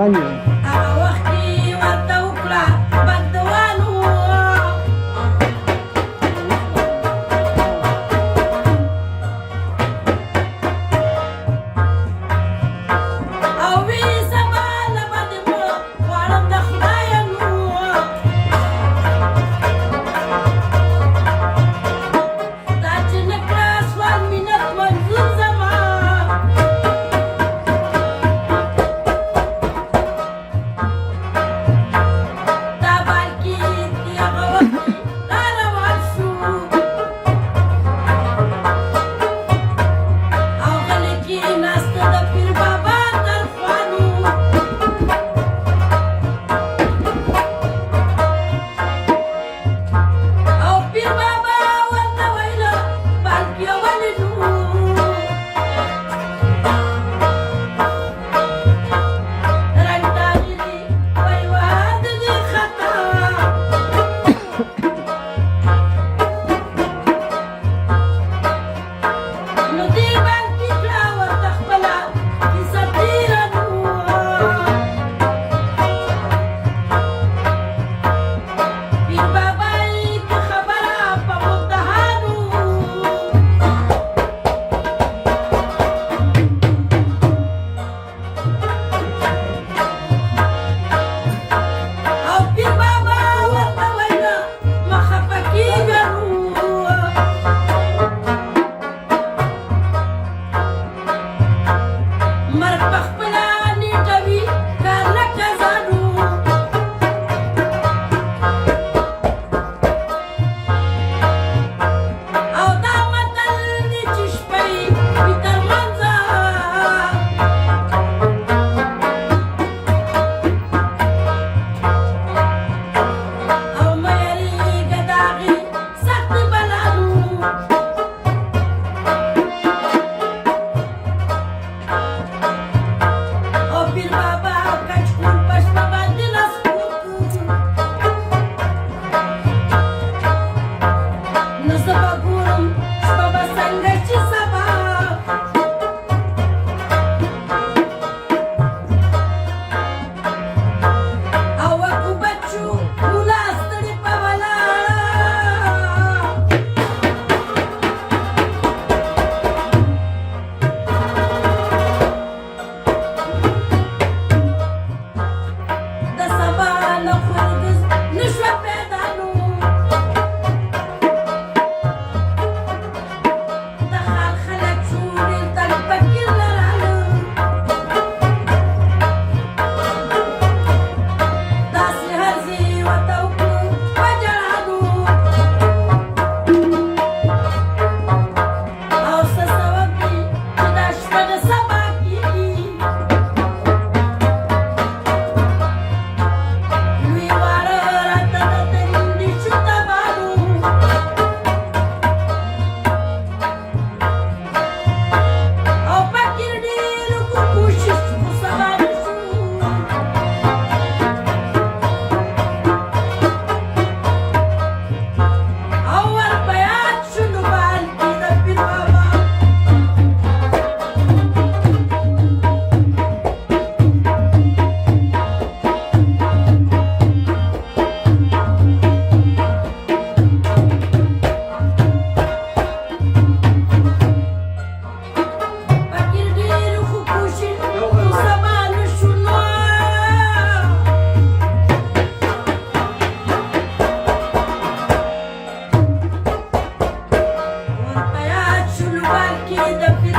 baño. هغه وخت کې ورته وکړه بندوانو او وی سبا له باندې مو غواړم د خدایه نو دا چې نه کړه سوال مینت منظور زما دا بالکي د هغه وخت را روان شو او غلی کېناسته د پیر بابا تر خوانو او پیر بابا ورته ویله بالکیه ولې نو رنګ تغیري وای واد دې خطا نو دې بالکي کړه ورته خپله کیسه تېره نو پیر بابا یې که خبره په متحانو او پیر بابا ورته ویله مه خفه کېږه نو مرګ په خپله نیټه وي کار نه قضا نو او دا متل دی چې شپه یې وي تر منځه او مه یېرېږه د هغې سختې بلا نو او پیر بابا کچکول په شپه باندې لاس پورته نو زه به ګورم شپه به څنګه چې سبا او وکو بچو ملا ستړي په ولاړه د سبا نه خورګز نشوه پیدا نو د خال خلک شو ډېر تنګ فکر لراله داسې هرزې ورته وکړو په ژړا نو او څه سبب وي چې دا شپه د سبا کېږي لوی واړه راته د ترندې شو تبانو او فکر ډېر وکړو کوشش خو سبا نه شو او ور په یاد شو نو بالکي د پیر بابا فکر ډېر خو کوشش خو سبا نه شو نو ور په یاد شو نو بالکي د پیر